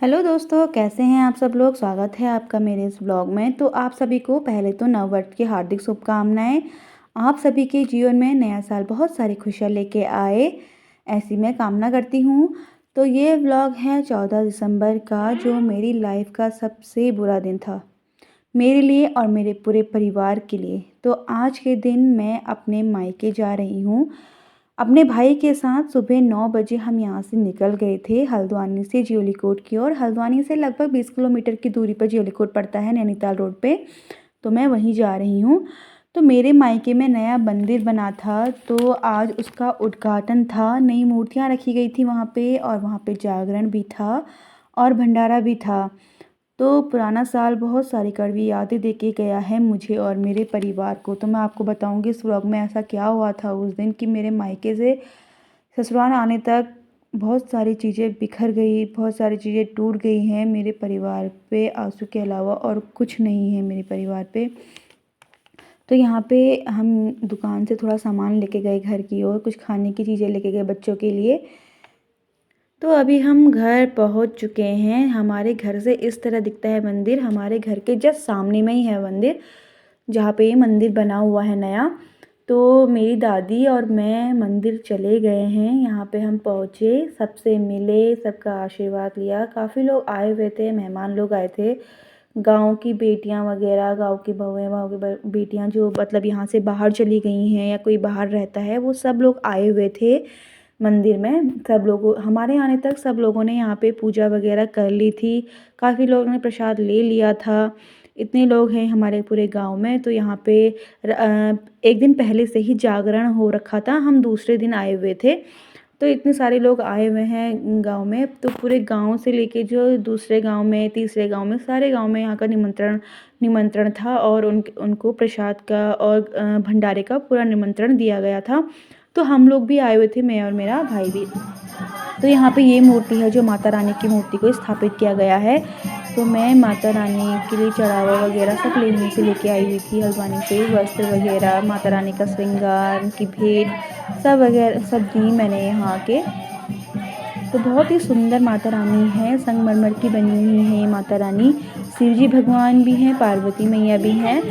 Hello दोस्तों, कैसे हैं आप सब लोग। स्वागत है आपका मेरे इस ब्लॉग में। तो आप सभी को पहले तो नववर्ष की हार्दिक शुभकामनाएं। आप सभी के जीवन में नया साल बहुत सारी खुशियां लेके आए, ऐसी मैं कामना करती हूँ। तो ये ब्लॉग है 14 दिसंबर का, जो मेरी लाइफ का सबसे बुरा दिन था, मेरे लिए और मेरे पूरे परिवार के लिए। तो आज के दिन मैं अपने मायके जा रही हूँ अपने भाई के साथ। सुबह 9 बजे हम यहाँ से निकल गए थे हल्द्वानी से ज्योलिकोट की ओर। हल्द्वानी से लगभग 20 किलोमीटर की दूरी पर ज्योलिकोट पड़ता है, नैनीताल रोड पे। तो मैं वहीं जा रही हूँ। तो मेरे मायके में नया मंदिर बना था, तो आज उसका उद्घाटन था। नई मूर्तियाँ रखी गई थी वहाँ पे, और वहाँ पे जागरण भी था और भंडारा भी था। तो पुराना साल बहुत सारी कड़वी यादें दे के गया है मुझे और मेरे परिवार को। तो मैं आपको बताऊंगी इस व्लॉग में ऐसा क्या हुआ था उस दिन, कि मेरे मायके से ससुराल आने तक बहुत सारी चीज़ें बिखर गई, बहुत सारी चीज़ें टूट गई हैं मेरे परिवार पे। आंसू के अलावा और कुछ नहीं है मेरे परिवार पे। तो यहाँ पे हम दुकान से थोड़ा सामान लेके गए घर की ओर, कुछ खाने की चीज़ें लेके गए बच्चों के लिए। तो अभी हम घर पहुंच चुके हैं। हमारे घर से इस तरह दिखता है मंदिर। हमारे घर के जस्ट सामने में ही है मंदिर, जहाँ पे ये मंदिर बना हुआ है नया। तो मेरी दादी और मैं मंदिर चले गए हैं। यहाँ पे हम पहुँचे, सबसे मिले, सबका आशीर्वाद लिया। काफ़ी लोग आए हुए थे, मेहमान लोग आए थे, गांव की बेटियां वगैरह, गांव की बहुएं, गांव की बेटियां जो मतलब यहाँ से बाहर चली गई हैं या कोई बाहर रहता है, वो सब लोग आए हुए थे मंदिर में। सब लोगों, हमारे आने तक सब लोगों ने यहाँ पे पूजा वगैरह कर ली थी। काफ़ी लोगों ने प्रसाद ले लिया था। इतने लोग हैं हमारे पूरे गांव में। तो यहाँ पे एक दिन पहले से ही जागरण हो रखा था, हम दूसरे दिन आए हुए थे। तो इतने सारे लोग आए हुए हैं गांव में। तो पूरे गांव से लेके जो दूसरे गांव में, तीसरे गांव में, सारे गांव में यहाँ का निमंत्रण निमंत्रण था, और उनको प्रसाद का और भंडारे का पूरा निमंत्रण दिया गया था। तो हम लोग भी आए हुए थे, मैं और मेरा भाई भी। तो यहाँ पे ये मूर्ति है जो माता रानी की मूर्ति को स्थापित किया गया है। तो मैं माता रानी के लिए चढ़ावा वगैरह सब लेने से लेके आई हुई थी हल्द्वानी से, वस्त्र वगैरह, माता रानी का श्रृंगार, उनकी भेंट सब वगैरह सब दी मैंने यहाँ के। तो बहुत ही सुंदर माता रानी है, संगमरमर की बनी हुई है ये माता रानी। शिव जी भगवान भी हैं, पार्वती मैया भी हैं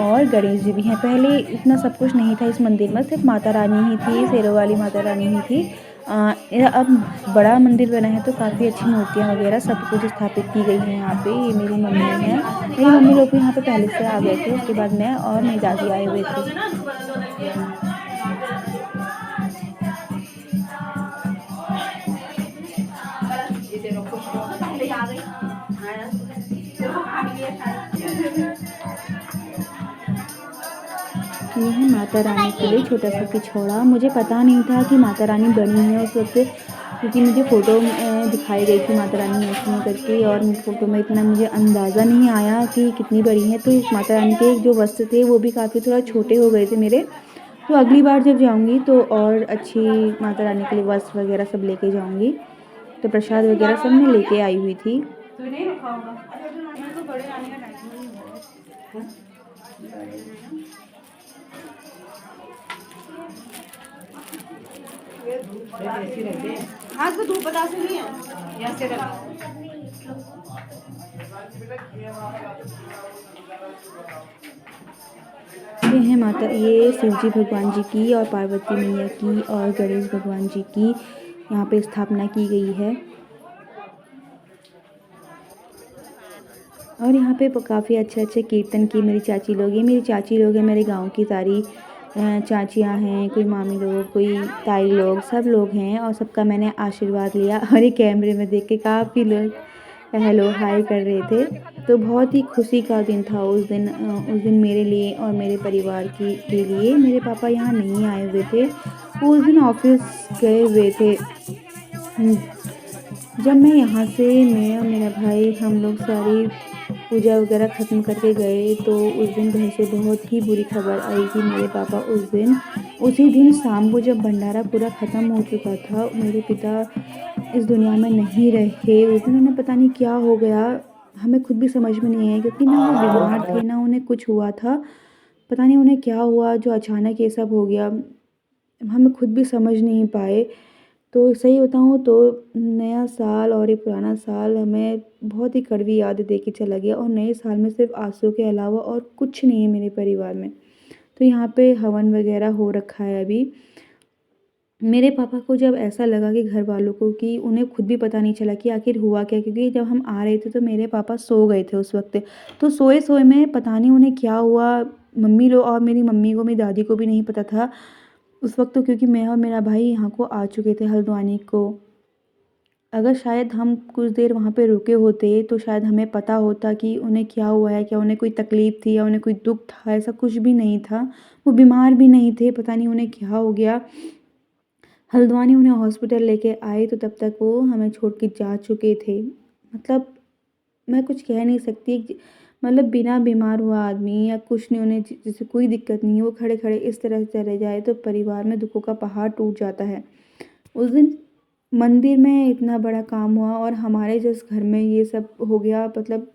और गणेश जी भी हैं। पहले इतना सब कुछ नहीं था इस मंदिर में, सिर्फ माता रानी ही थी, शेरों वाली माता रानी ही थी। अब बड़ा मंदिर बना है तो काफ़ी अच्छी मूर्तियाँ वगैरह सब कुछ स्थापित की गई हैं यहाँ पे। ये मेरी मम्मी है, मेरी मम्मी लोग भी यहाँ पे पहले से आ गए थे, उसके बाद मैं और मेरी दादी आए हुए थे। ये है माता रानी के लिए छोटा सा पिछोड़ा। मुझे पता नहीं था कि माता रानी बनी है उस वक्त, क्योंकि मुझे फ़ोटो में दिखाई गई थी माता रानी ऐसी में करके, और फ़ोटो में इतना मुझे अंदाज़ा नहीं आया कि कितनी बड़ी है। तो माता रानी के जो वस्त्र थे वो भी काफ़ी थोड़ा छोटे हो गए थे मेरे। तो अगली बार जब जाऊँगी तो और अच्छी माता रानी के लिए वस्त्र वगैरह सब लेके जाऊँगी। तो प्रसाद वगैरह सब मैं लेके आई हुई थी। हाँ, तो धूप बता से नहीं है, यहाँ से ये है माता, ये शिव जी भगवान जी की और पार्वती मैया की और गणेश भगवान जी की यहाँ पे स्थापना की गई है। और यहाँ पे काफ़ी अच्छे अच्छे कीर्तन की मेरी चाची लोग, ये मेरी चाची लोग हैं, मेरे गांव की सारी चाचियाँ हैं, कोई मामी लोग, कोई ताई लोग, सब लोग हैं, और सबका मैंने आशीर्वाद लिया। और ये कैमरे में देख के काफ़ी लोग हेलो हाय कर रहे थे। तो बहुत ही खुशी का दिन था उस दिन। उस दिन मेरे लिए और मेरे परिवार के लिए। मेरे पापा यहाँ नहीं आए हुए थे, वो उस दिन ऑफिस गए हुए थे। जब मैं यहाँ से, मैं और मेरा भाई, हम लोग सारी पूजा वगैरह ख़त्म करके गए, तो उस दिन घर से बहुत ही बुरी खबर आई कि मेरे पापा उस दिन, उसी दिन शाम को जब भंडारा पूरा ख़त्म हो चुका था, मेरे पिता इस दुनिया में नहीं रहे। उस दिन उन्हें पता नहीं क्या हो गया, हमें खुद भी समझ में नहीं आया, क्योंकि ना वो बीमार थे ना उन्हें कुछ हुआ था। पता नहीं उन्हें क्या हुआ जो अचानक ये सब हो गया, हमें खुद भी समझ नहीं पाए। तो सही बताऊँ तो नया साल और ये पुराना साल हमें बहुत ही कड़वी याद दे के चला गया, और नए साल में सिर्फ़ आँसू के अलावा और कुछ नहीं है मेरे परिवार में। तो यहाँ पे हवन वग़ैरह हो रखा है अभी। मेरे पापा को जब ऐसा लगा कि घर वालों को, कि उन्हें खुद भी पता नहीं चला कि आखिर हुआ क्या, क्योंकि जब हम आ रहे थे तो मेरे पापा सो गए थे उस वक़्त। तो सोए-सोए में पता नहीं उन्हें क्या हुआ, मम्मी लोग और मेरी मम्मी को, मेरी दादी को भी नहीं पता था उस वक़्त, तो क्योंकि मैं और मेरा भाई यहाँ को आ चुके थे हल्द्वानी को। अगर शायद हम कुछ देर वहाँ पे रुके होते तो शायद हमें पता होता कि उन्हें क्या हुआ है, क्या उन्हें कोई तकलीफ़ थी या उन्हें कोई दुःख था, ऐसा कुछ भी नहीं था। वो बीमार भी नहीं थे, पता नहीं उन्हें क्या हो गया। हल्द्वानी उन्हें हॉस्पिटल लेके आए तो तब तक वो हमें छोड़ के जा चुके थे। मतलब मैं कुछ कह नहीं सकती, मतलब बिना बीमार हुआ आदमी या कुछ नहीं, उन्हें जैसे कोई दिक्कत नहीं है, वो खड़े-खड़े इस तरह से चले जाए तो परिवार में दुखों का पहाड़ टूट जाता है। उस दिन मंदिर में इतना बड़ा काम हुआ और हमारे जिस घर में ये सब हो गया, मतलब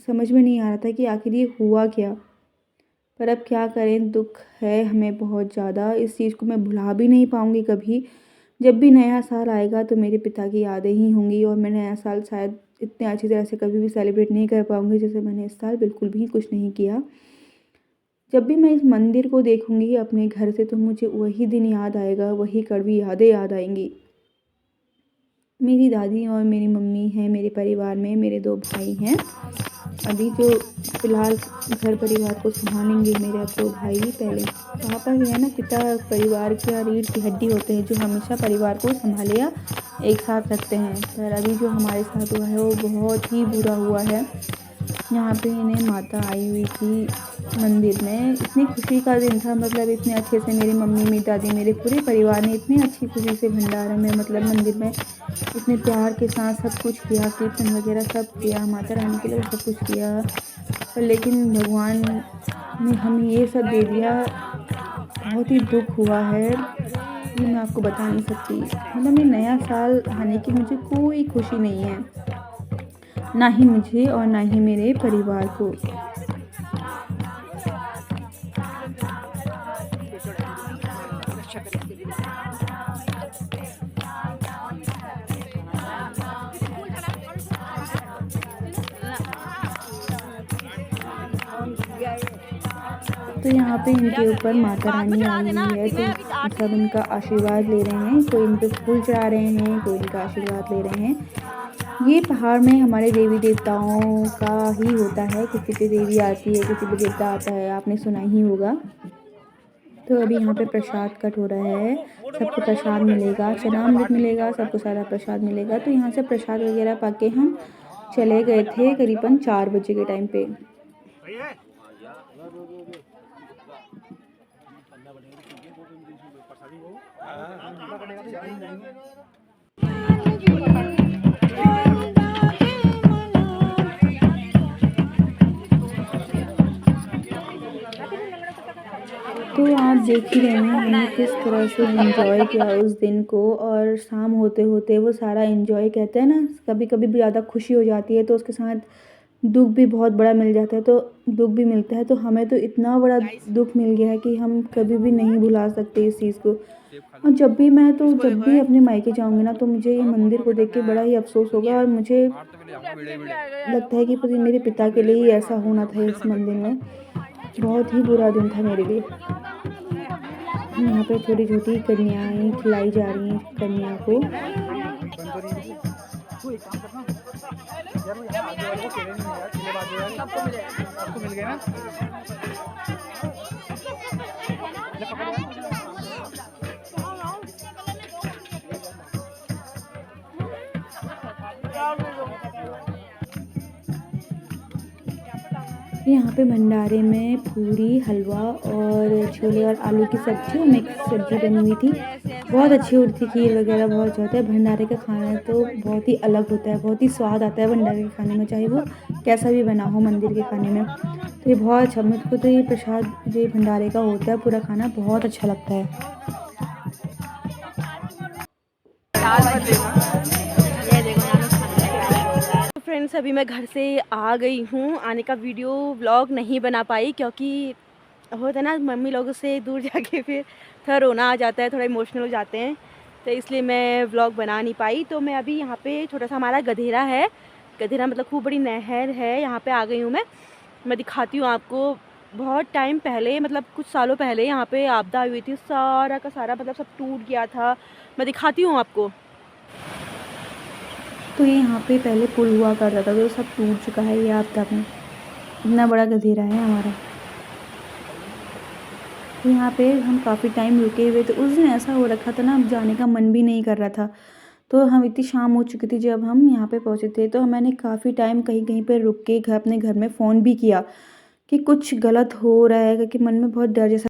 समझ में नहीं आ रहा था कि आखिर ये हुआ क्या? पर अब क्या करें, दुःख है हमें बहुत ज़्यादा, इस चीज़ को मैं भुला भी नहीं पाऊँगी कभी। जब भी नया साल आएगा तो मेरे पिता की यादें ही होंगी, और मैं नया साल शायद इतने अच्छी तरह से कभी भी सेलिब्रेट नहीं कर पाऊँगी जैसे मैंने इस साल बिल्कुल भी कुछ नहीं किया। जब भी मैं इस मंदिर को देखूँगी अपने घर से तो मुझे वही दिन याद आएगा, वही कड़वी यादें याद आएँगी। मेरी दादी और मेरी मम्मी हैं मेरे परिवार में, मेरे 2 भाई हैं। अभी जो फ़िलहाल घर परिवार को सँभालेंगे मेरे अब 2 भाई। पहले पापा जो है ना, पिता परिवार की रीढ़ की हड्डी होते हैं, जो हमेशा परिवार को सँभाले या एक साथ रखते हैं। पर अभी जो हमारे साथ हुआ है वो बहुत ही बुरा हुआ है। यहाँ पे इन्हें माता आई हुई थी मंदिर में, इतनी खुशी का दिन था, मतलब इतने अच्छे से मेरी मम्मी, मेरी दादी, मेरे पूरे परिवार ने इतनी अच्छी खुशी से भंडारा में, मतलब मंदिर में इतने प्यार के साथ सब कुछ किया, कीर्तन वगैरह सब किया, माता रानी के लिए सब कुछ किया। पर लेकिन भगवान ने हमें ये सब दे दिया, बहुत ही दुःख हुआ है, ये मैं आपको बता नहीं सकती। मतलब ये नया साल आने की मुझे कोई खुशी नहीं है, ना ही मुझे और ना ही मेरे परिवार को। तो यहाँ पे इनके ऊपर माता रानी आई हुई है, तो सब इनका आशीर्वाद ले रहे हैं, कोई इन पे फूल चढ़ा रहे हैं, कोई इनका आशीर्वाद ले रहे हैं। ये पहाड़ में हमारे देवी देवताओं का ही होता है, किसी पे देवी आती है, किसी पे देवता आता है, आपने सुना ही होगा। तो अभी यहाँ पे प्रसाद कट हो रहा है, सबको प्रसाद मिलेगा, चरणामृत मिलेगा, सबको सारा प्रसाद मिलेगा। तो यहाँ से प्रसाद वगैरह पाके हम चले गए थे करीबन 4 बजे के टाइम पे। तो आप देख ही रहे हैं हमने किस तरह से एंजॉय किया उस दिन को, और शाम होते होते वो सारा एंजॉय, कहते हैं ना कभी कभी ज़्यादा खुशी हो जाती है तो उसके साथ दुःख भी बहुत बड़ा मिल जाता है, तो दुःख भी मिलता है। तो हमें तो इतना बड़ा दुःख मिल गया है कि हम कभी भी नहीं भुला सकते इस चीज़ को। और जब भी अपने मायके जाऊँगी ना तो मुझे ये मंदिर को देख के बड़ा ही अफ़सोस होगा, और मुझे लगता है कि पता मेरे पिता के लिए ही ऐसा होना था इस मंदिर में। बहुत ही बुरा दिन था मेरे लिए। यहाँ पे छोटी-छोटी कन्याएँ खिलाई जा रही हैं कन्या को। यहाँ पे भंडारे में पूरी, हलवा और छोले और आलू की सब्ज़ी और मिक्स सब्ज़ी बनी हुई थी। बहुत अच्छी हो रही थी, खीर वगैरह बहुत अच्छा होता है। भंडारे का खाना तो बहुत ही अलग होता है, बहुत ही स्वाद आता है भंडारे के खाने में, चाहे वो कैसा भी बना हो मंदिर के खाने में। तो ये बहुत अच्छा, मुझको तो ये प्रसाद जो ये भंडारे का होता है पूरा खाना बहुत अच्छा लगता है। तो फ्रेंड्स अभी मैं घर से आ गई हूँ। आने का वीडियो व्लॉग नहीं बना पाई क्योंकि होता है ना मम्मी लोगों से दूर जाके फिर थोड़ा रोना आ जाता है, थोड़ा इमोशनल हो जाते हैं। तो इसलिए मैं व्लॉग बना नहीं पाई। तो मैं अभी यहाँ पे छोटा सा हमारा गधेरा है, गधेरा मतलब खूब बड़ी नहर है, यहाँ पे आ गई हूँ मैं दिखाती हूँ आपको। बहुत टाइम पहले मतलब कुछ सालों पहले यहाँ पे आपदा हुई थी, सारा का सारा मतलब सब टूट गया था। मैं दिखाती हूँ आपको। तो ये यहाँ पे पहले पुल हुआ करता था, तो सब टूट चुका है ये आपदा में। इतना बड़ा गधेरा है हमारा। तो यहाँ पे हम काफ़ी टाइम रुके हुए थे। उस दिन ऐसा हो रखा था ना, अब जाने का मन भी नहीं कर रहा था। तो हम इतनी शाम हो चुकी थी जब हम यहाँ पे पहुँचे थे। तो मैंने काफ़ी टाइम कहीं-कहीं पे रुक के अपने घर में फ़ोन भी किया कि कुछ गलत हो रहा है, क्योंकि मन में बहुत डर जैसा